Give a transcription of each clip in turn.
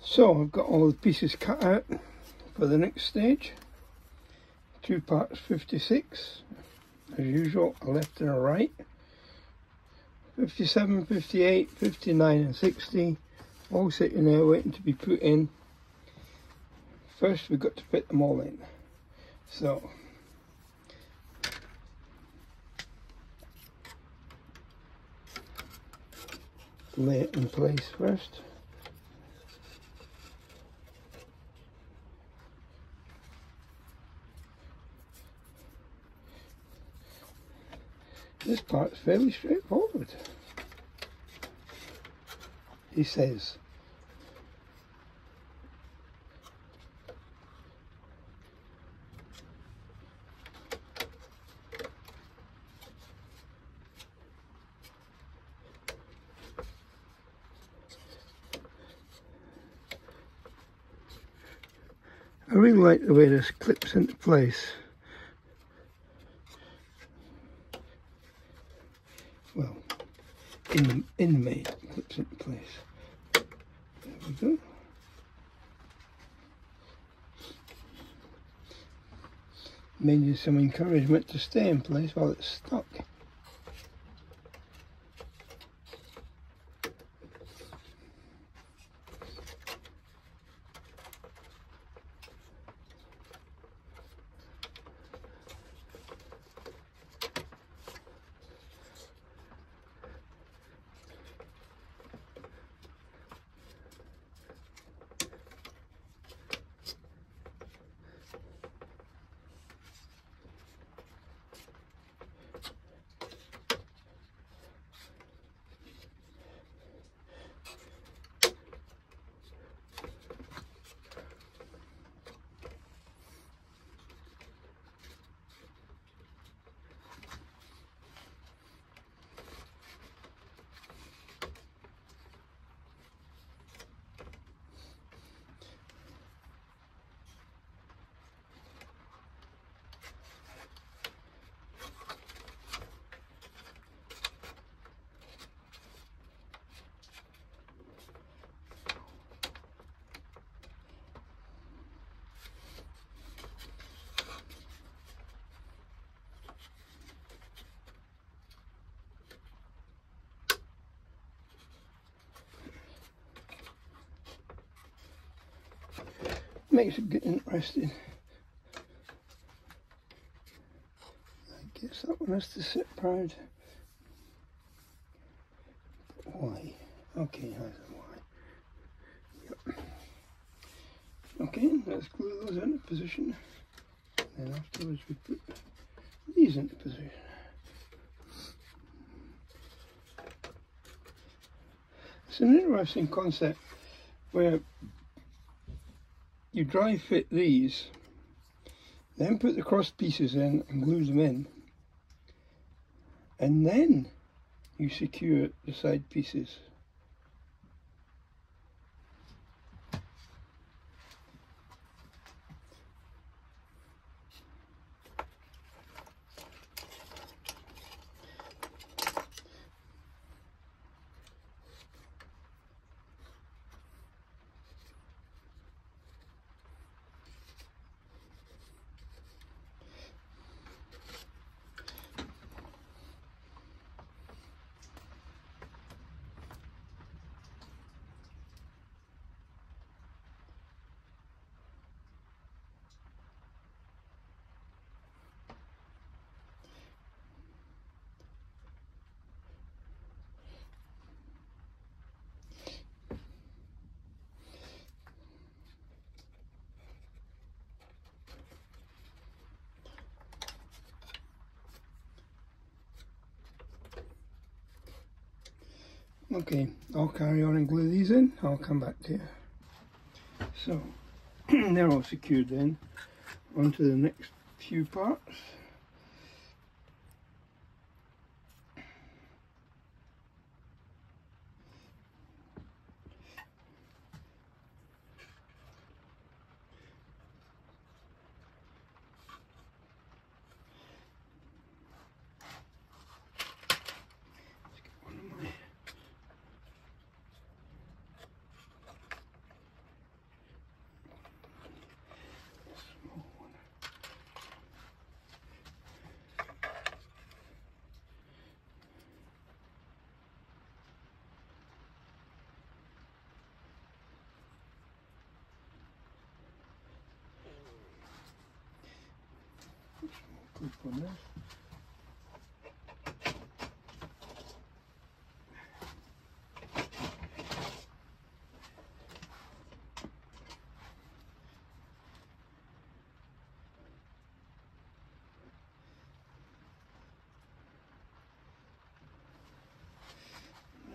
So I've got all the pieces cut out for the next stage. 2 parts 56, as usual, a left and a right. 57, 58, 59 and 60, all sitting there waiting to be put in. First we've got to fit them all in. So lay it in place first. This part's fairly straightforward, he says. I really like the way this clips into place. Well, in the main, clips into place. There we go. May need some encouragement to stay in place while it's stuck. Makes it get interesting. I guess that one has to sit proud. Why? Okay, has a why. Yep. Okay, let's glue those into position. And afterwards we put these into position. It's an interesting concept where you dry fit these, then put the cross pieces in and glue them in, and then you secure the side pieces. Okay, I'll carry on and glue these in. I'll come back to you. So, they're all secured then. On to the next few parts. clip on this.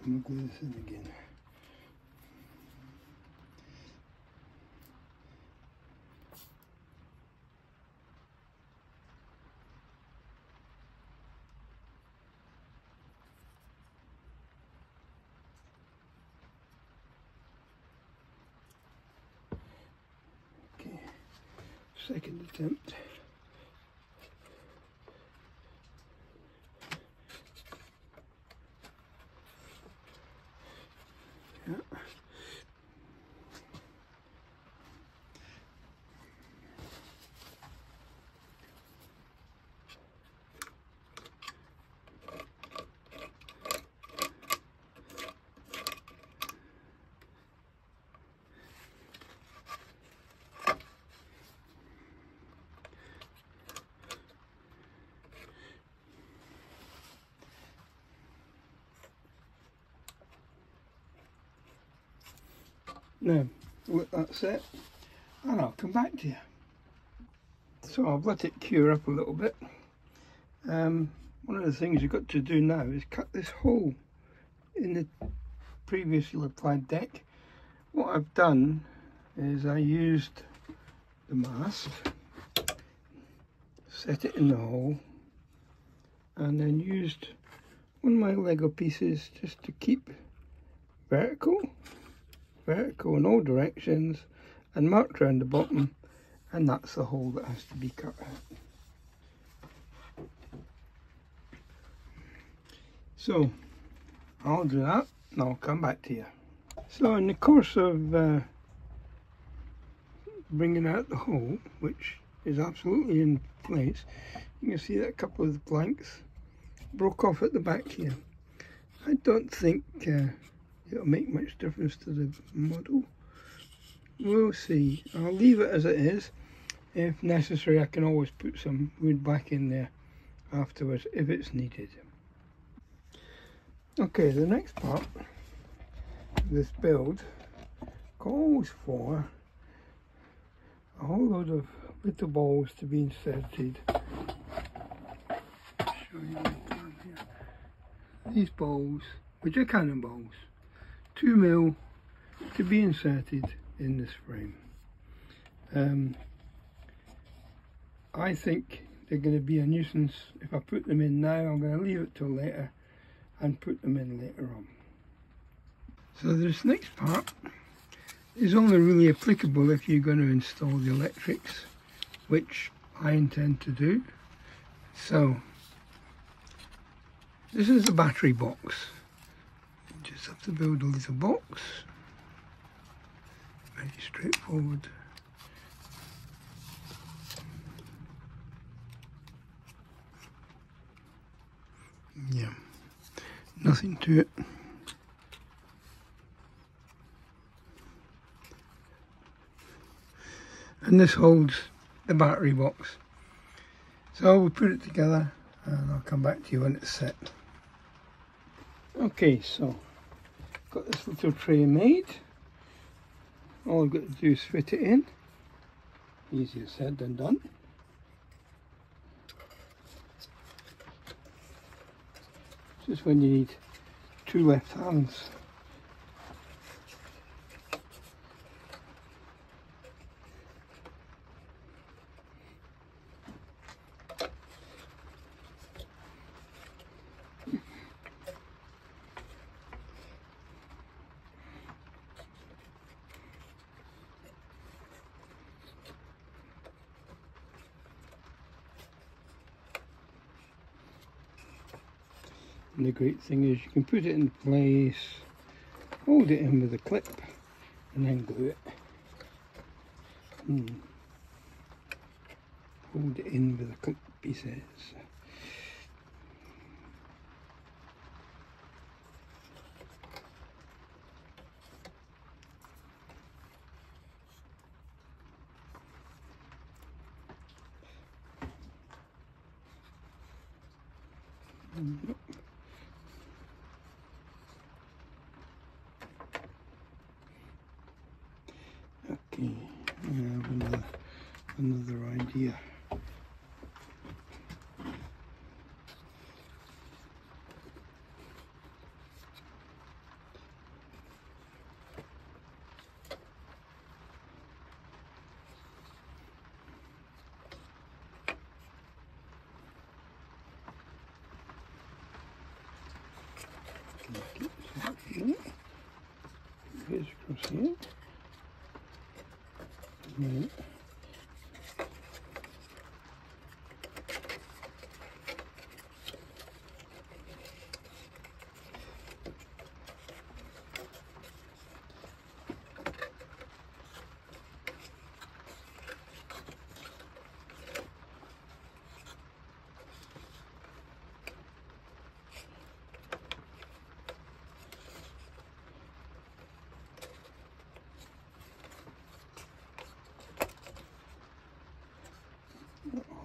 And we'll glue this in again. Okay, second attempt. Yeah. Now, let that set, and I'll come back to you. So I've let it cure up a little bit. One of the things you've got to do now is cut this hole in the previously applied deck. What I've done is I used the mast, set it in the hole, and then used one of my Lego pieces just to keep vertical in all directions, and marked around the bottom, and that's the hole that has to be cut out. So I'll do that and I'll come back to you. So in the course of bringing out the hole, which is absolutely in place, you can see that a couple of the planks broke off at the back here. I don't think it'll make much difference to the model. We'll see. I'll leave it as it is. If necessary, I can always put some wood back in there afterwards if it's needed. Okay, the next part of this build calls for a whole load of little balls to be inserted. Show you here. These balls, which are cannonballs, 2 mil to be inserted in this frame. I think they're going to be a nuisance if I put them in now. I'm going to leave it till later and put them in later on. So this next part is only really applicable if you're going to install the electrics, which I intend to do. So this is the battery box. You just have to build a little box. Very straightforward. Yeah, nothing to it. And this holds the battery box. So we'll put it together and I'll come back to you when it's set. Okay, so got this little tray made. All I've got to do is fit it in. Easier said than done. Just when you need 2 left hands. And the great thing is you can put it in place, hold it in with a clip, and then glue it. Hold it in with a clip pieces. Okay, I have another idea. Here's across here. Right.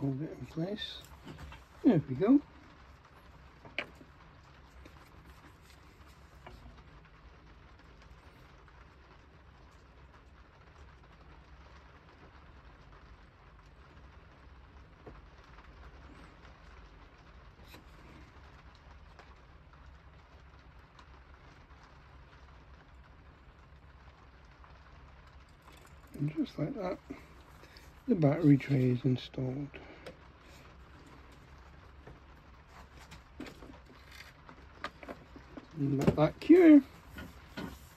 Hold it in place. There we go. And just like that, the battery tray is installed. Let that cure,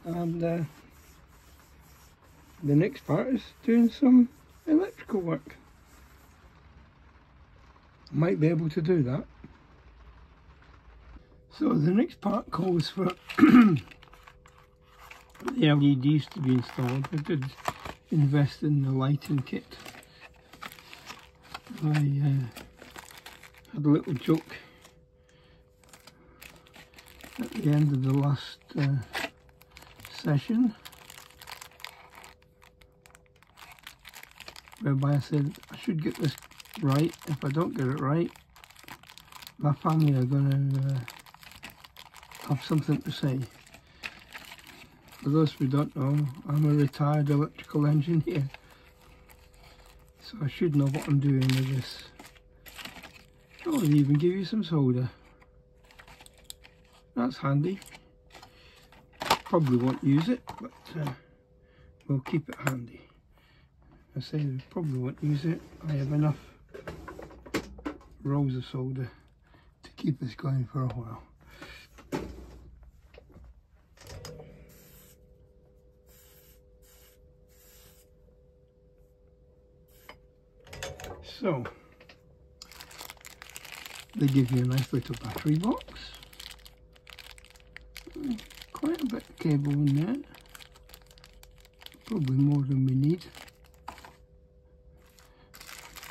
and the next part is doing some electrical work. Might be able to do that. So the next part calls for the LEDs to be installed. I did invest in the lighting kit. I had a little joke at the end of the last session, whereby I said I should get this right. If I don't get it right, my family are going to have something to say. For those who don't know, I'm a retired electrical engineer, so I should know what I'm doing with this. Oh, they even give you some soda. That's handy. Probably won't use it, but we'll keep it handy. I say we probably won't use it. I have enough rolls of soda to keep us going for a while. So, they give you a nice little battery box. Quite a bit of cable in there, probably more than we need.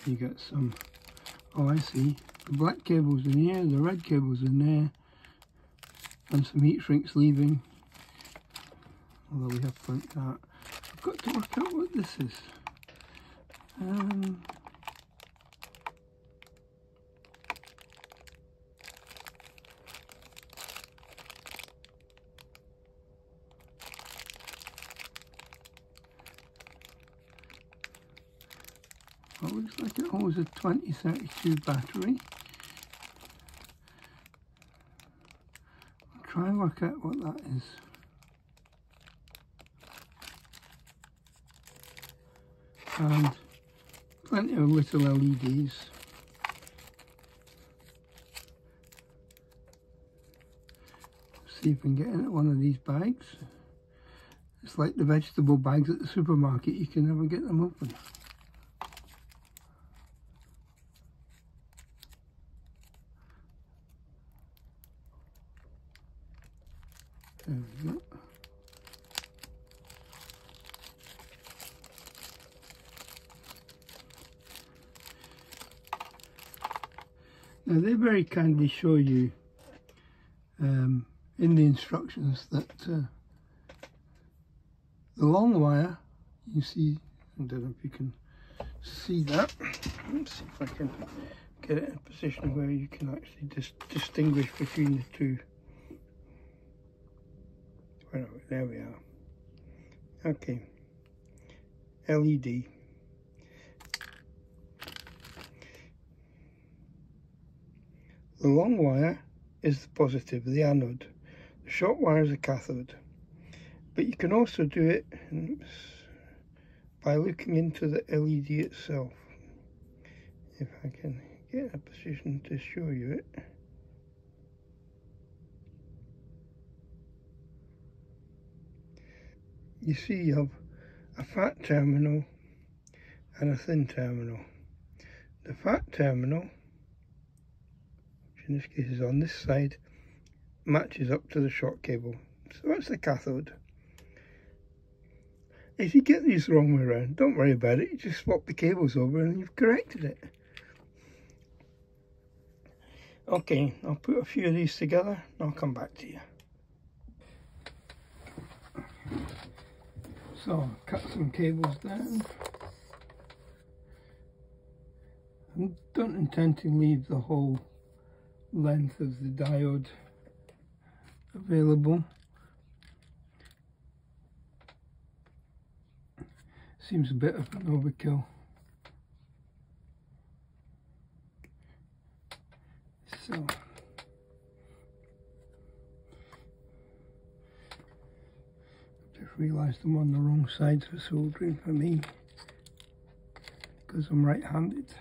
You got some, oh I see, the black cable's in here, the red cable's in there, and some heat shrinks leaving, although we have plenty of that. I've got to work out what this is. Well, looks like it holds a 2032 battery. I'll try and work out what that is. And plenty of little LEDs. See if we can get in at one of these bags. It's like the vegetable bags at the supermarket, you can never get them open. There we go. Now they very kindly show you in the instructions that the long wire, you see, I don't know if you can see that. Let's see if I can get it in a position where you can actually distinguish between the two. There we are. Okay, LED. The long wire is the positive, the anode. The short wire is the cathode. But you can also do it by looking into the LED itself. If I can get a position to show you it. You see you have a fat terminal and a thin terminal. The fat terminal, which in this case is on this side, matches up to the short cable. So that's the cathode. If you get these the wrong way around, don't worry about it, you just swap the cables over and you've corrected it. Okay, I'll put a few of these together and I'll come back to you. So, cut some cables down. I don't intend to leave the whole length of the diode available. Seems a bit of an overkill. So, just realised I'm on the wrong side for soldering for me, because I'm right-handed.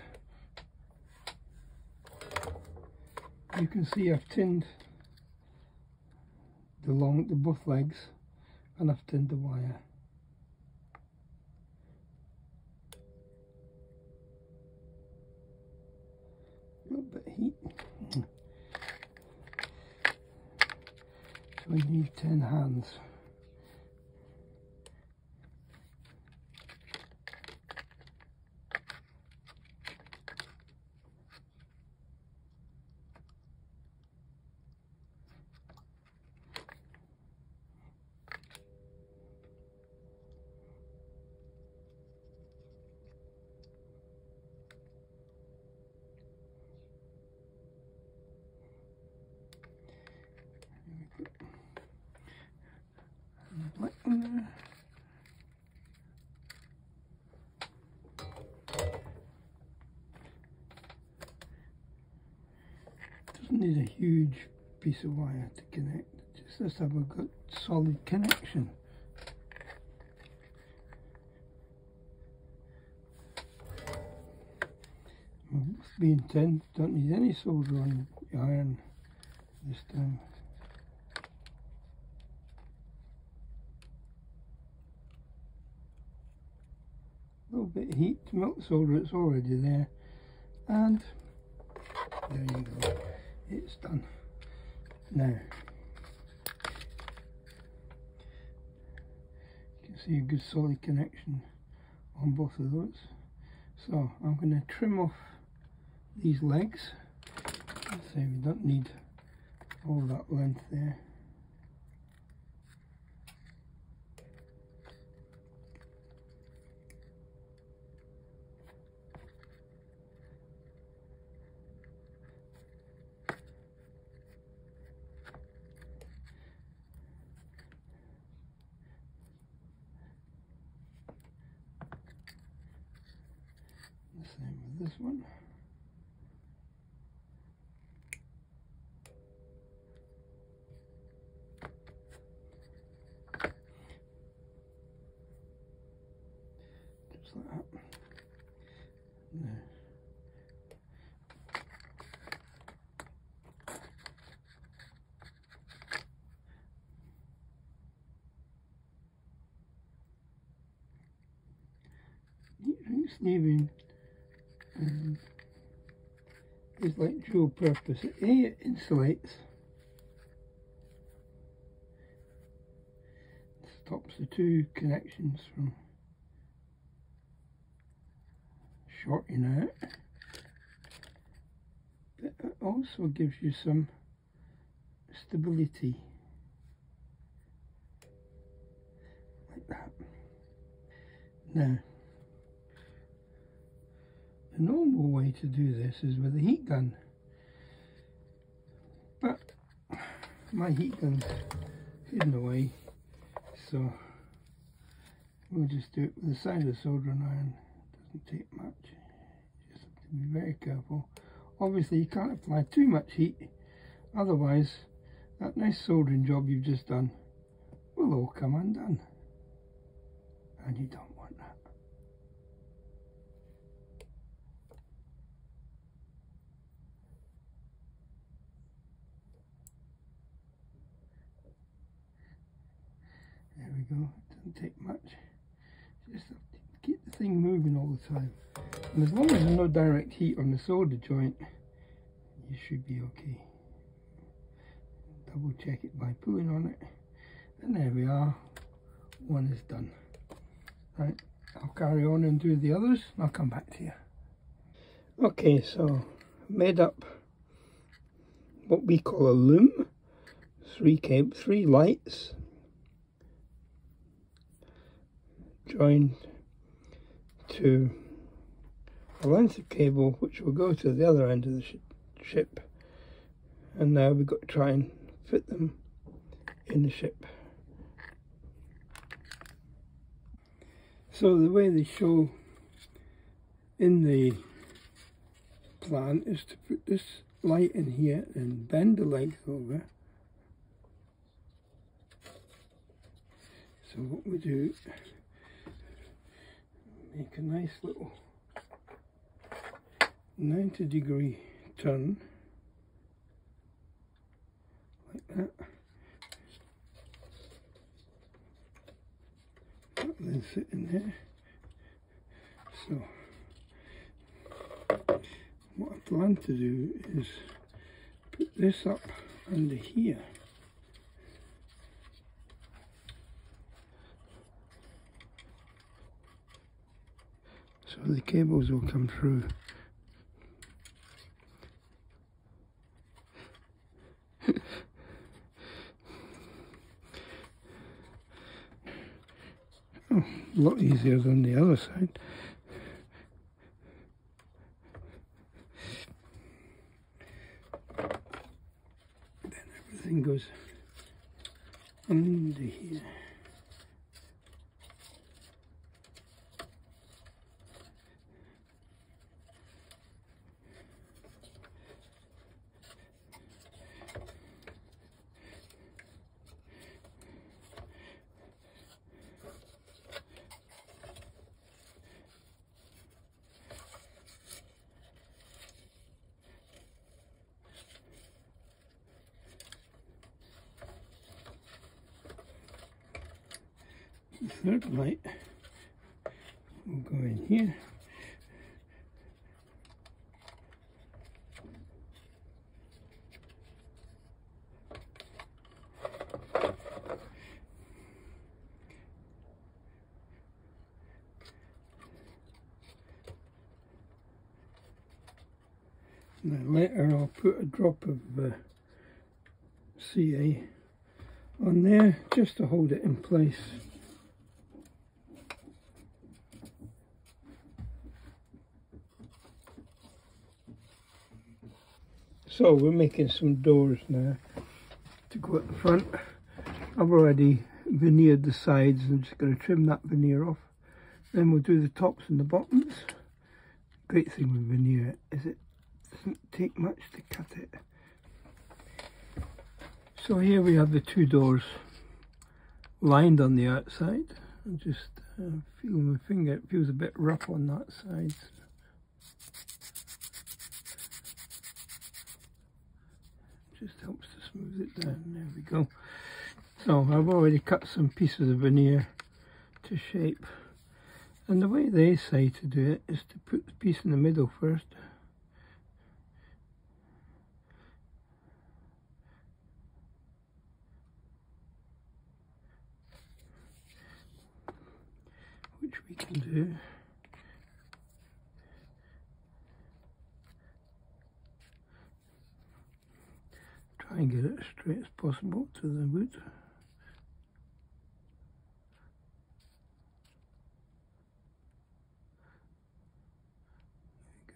You can see I've tinned both legs, and I've tinned the wire. A little bit of heat. So we need 10 hands. Doesn't need a huge piece of wire to connect, just let's have a good solid connection. Being 10, don't need any solder on the iron this time. A little bit of heat to melt the solder, it's already there, and there you go, it's done. Now you can see a good solid connection on both of those. So I'm going to trim off these legs. Let's say we don't need all that length there. The same with this one. Just like that. There. Heat shrink sleeving is like dual purpose. It insulates, stops the two connections from shorting out, but it also gives you some stability like that. Now, the normal way to do this is with a heat gun, but my heat gun's hidden away, so we'll just do it with the side of the soldering iron. Doesn't take much, just have to be very careful. Obviously you can't apply too much heat, otherwise that nice soldering job you've just done will all come undone, and you don't want that. There we go, it doesn't take much, just have to keep the thing moving all the time. And as long as there's no direct heat on the solder joint, you should be okay. Double check it by pulling on it, and there we are, one is done. Right, I'll carry on and do the others, and I'll come back to you. Okay, so made up what we call a loom, three lights joined to a length of cable which will go to the other end of the ship, and now we've got to try and fit them in the ship. So the way they show in the plan is to put this light in here and bend the legs over. So what we do, make a nice little 90-degree turn like that, and then sit in there. So what I plan to do is put this up under here, so the cables will come through. Oh, a lot easier than the other side. Then everything goes under here. The third light will go in here. Now later I'll put a drop of CA on there just to hold it in place. So we're making some doors now to go at the front. I've already veneered the sides. I'm just going to trim that veneer off. Then we'll do the tops and the bottoms. Great thing with veneer is it doesn't take much to cut it. So here we have the two doors lined on the outside. I'm just feeling my finger, it feels a bit rough on that side. Just helps to smooth it down. There we go. So I've already cut some pieces of veneer to shape, and the way they say to do it is to put the piece in the middle first, which we can do. Try and get it as straight as possible to the wood.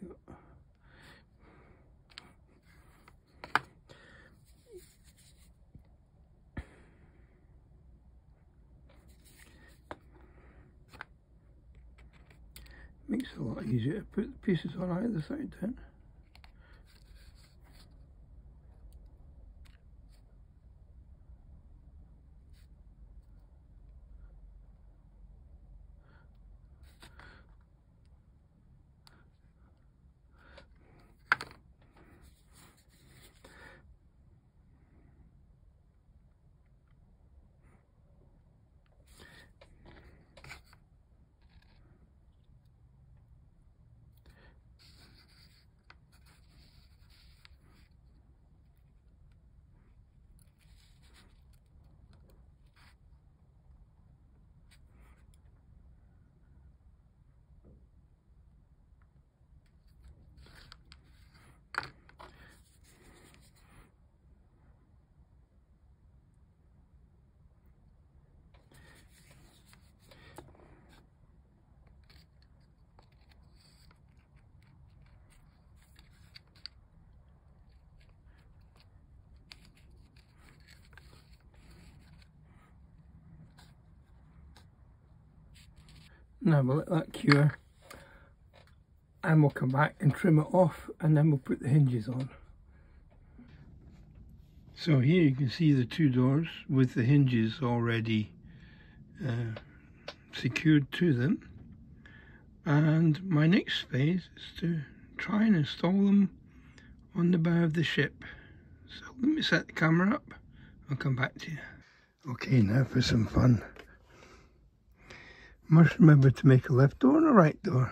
There Makes it a lot easier to put the pieces on either side then. Now we'll let that cure and we'll come back and trim it off and then we'll put the hinges on. So here you can see the two doors with the hinges already secured to them, and my next phase is to try and install them on the bow of the ship. So let me set the camera up, I'll come back to you. Okay, now for some fun. Must remember to make a left door and a right door.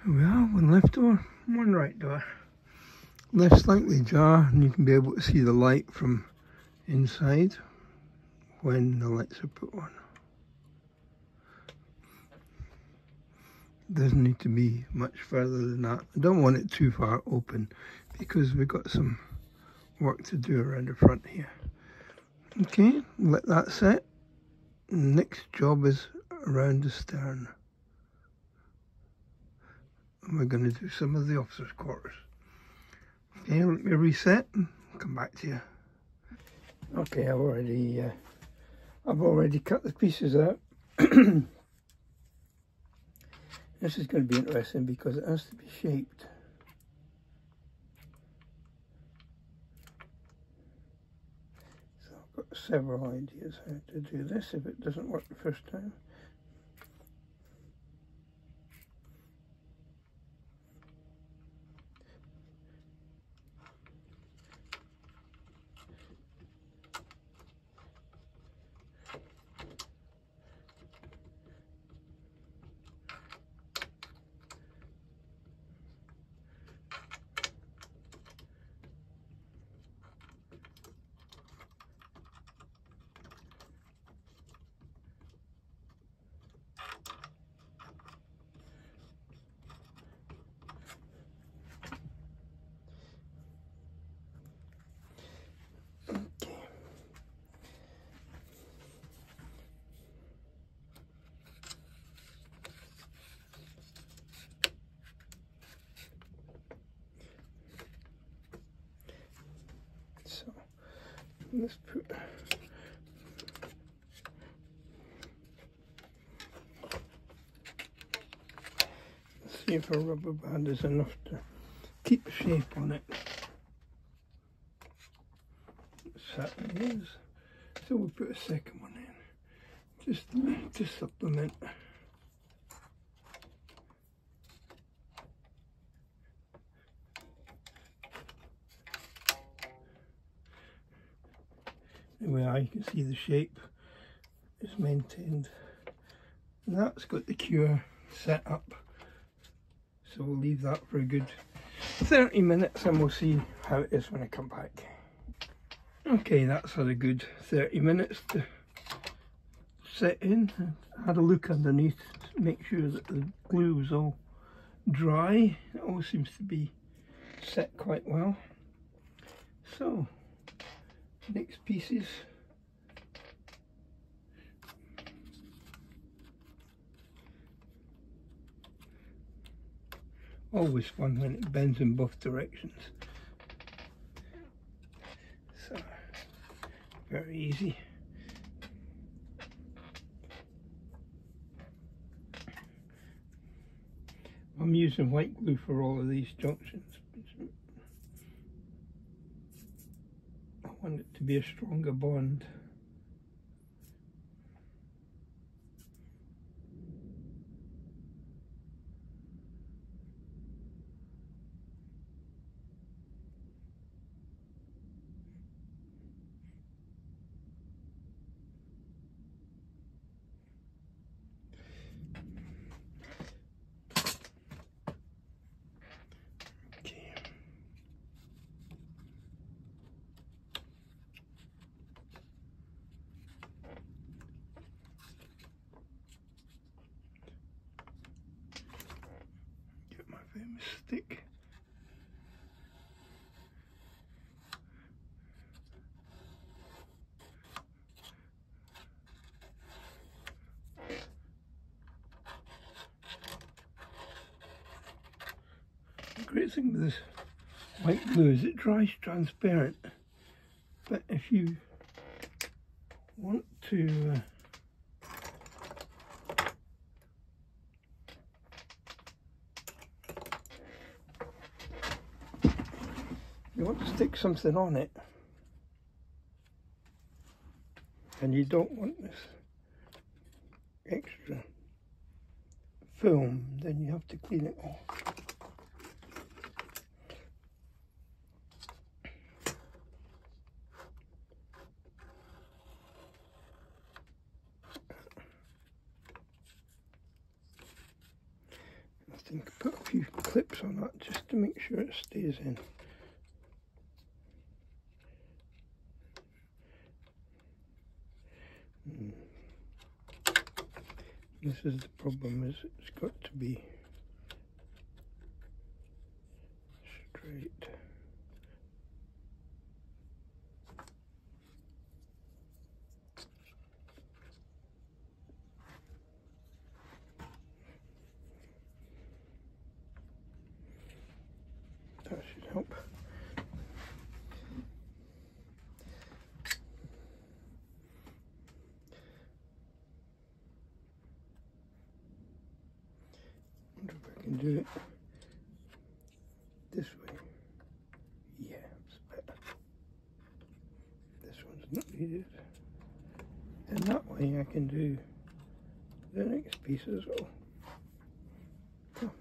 Here we are, one left door, one right door. Left slightly ajar, and you can be able to see the light from inside when the lights are put on. Doesn't need to be much further than that. I don't want it too far open because we've got some work to do around the front here. Okay, let that set. Next job is around the stern. And we're going to do some of the officers' quarters. Okay, let me reset and come back to you. Okay, I've already cut the pieces out. This is going to be interesting because it has to be shaped. So I've got several ideas how to do this if it doesn't work the first time. let's put see if a rubber band is enough to keep shape on it. It certainly is. So we'll put a second one in, just to supplement. Anyway, you can see the shape is maintained. And that's got the cure set up. So we'll leave that for a good 30 minutes and we'll see how it is when I come back. Okay, that's had a good 30 minutes to set in. I had a look underneath to make sure that the glue was all dry. It all seems to be set quite well. So, next pieces. Always fun when it bends in both directions. So, very easy. I'm using white glue for all of these junctions. I want it to be a stronger bond. Stick. The great thing with this white glue is it dries transparent, but if you want to stick something on it and you don't want this extra film, then you have to clean it off. I think I put a few clips on that just to make sure it stays in. This is the problem, is it's got to be straight. That should help. I wonder if I can do it this way. Yeah, it's better. This one's not needed. And that way I can do the next piece as well. Oh.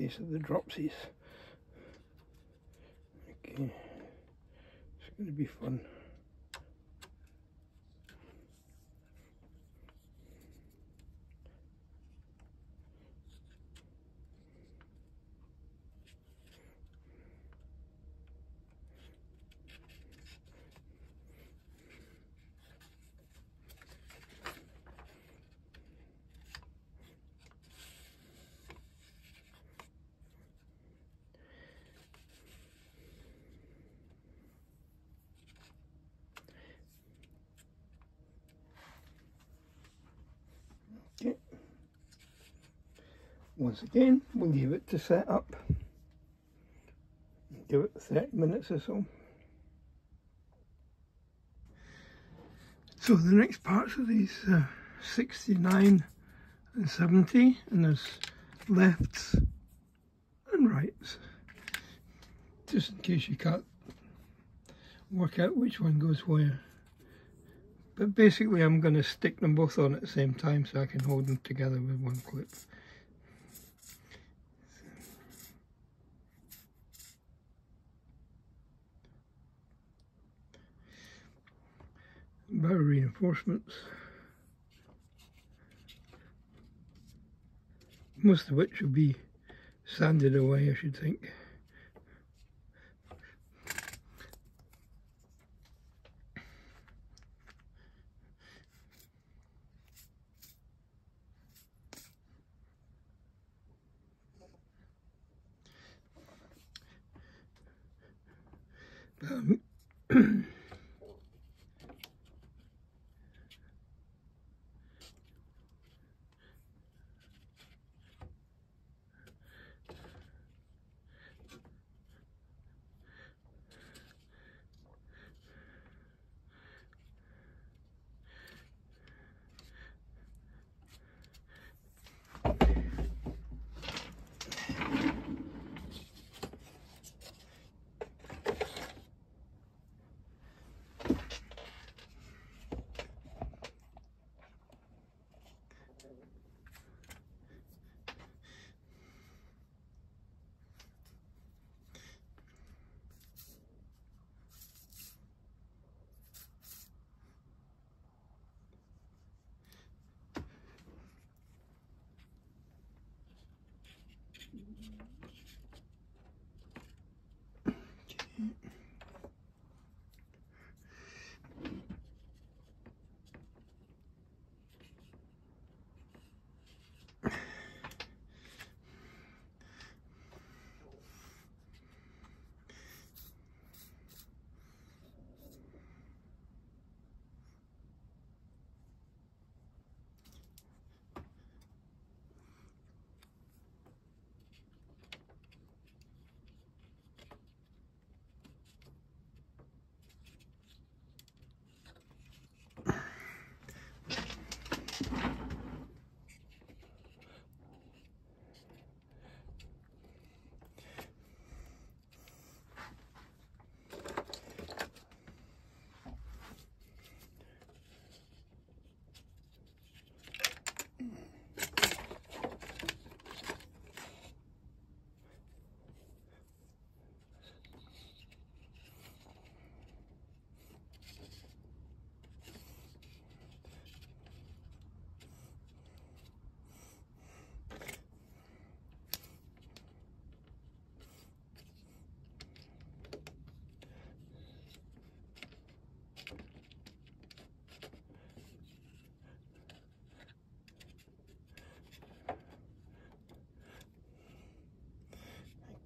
case of the dropsies. Okay, it's going to be fun. Okay. Once again, we'll leave it to set up. Give it 30 minutes or so. So the next parts of these 69 and 70, and there's lefts and rights, just in case you can't work out which one goes where. But basically I'm going to stick them both on at the same time so I can hold them together with one clip. Barrel reinforcements, most of which will be sanded away, I should think.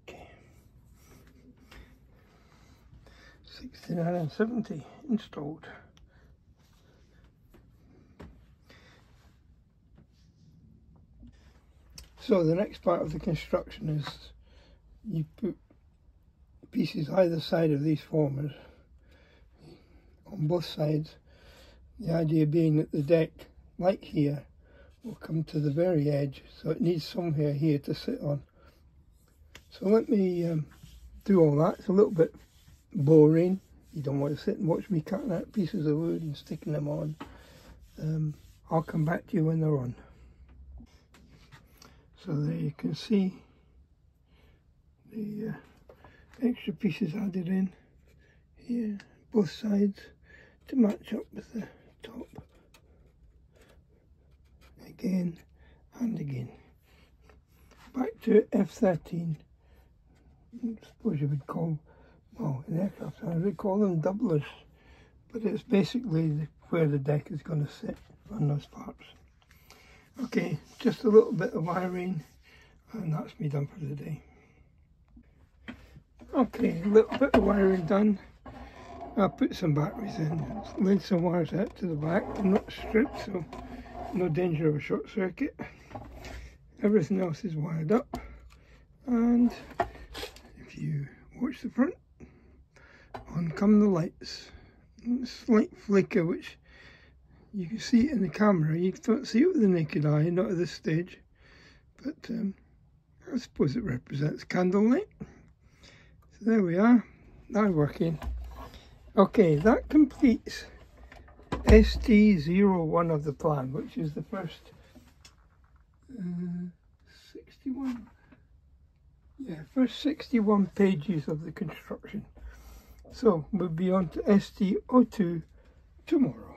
Okay. 69 and 70 installed. So the next part of the construction is you put pieces either side of these formers on both sides. The idea being that the deck, like here, will come to the very edge, so it needs somewhere here to sit on. So let me do all that. It's a little bit boring. You don't want to sit and watch me cutting out pieces of wood and sticking them on. I'll come back to you when they're on. So there you can see the extra pieces added in here, both sides, to match up with the top. Again and again. Back to F13. I suppose you would call, well, in aircraft I would call them doublers, but it's basically where the deck is going to sit on those parts. Okay, just a little bit of wiring and that's me done for the day. Okay, a little bit of wiring done. I'll put some batteries in, laid some wires out to the back, and not stripped, so no danger of a short circuit. Everything else is wired up, and if you watch the front, on come the lights. A slight flicker, which you can see it in the camera. You don't see it with the naked eye, not at this stage, but I suppose it represents candlelight. So there we are, now working. Okay, that completes ST01 of the plan, which is the first 61. Yeah, first 61 pages of the construction. So we'll be on to ST02 tomorrow.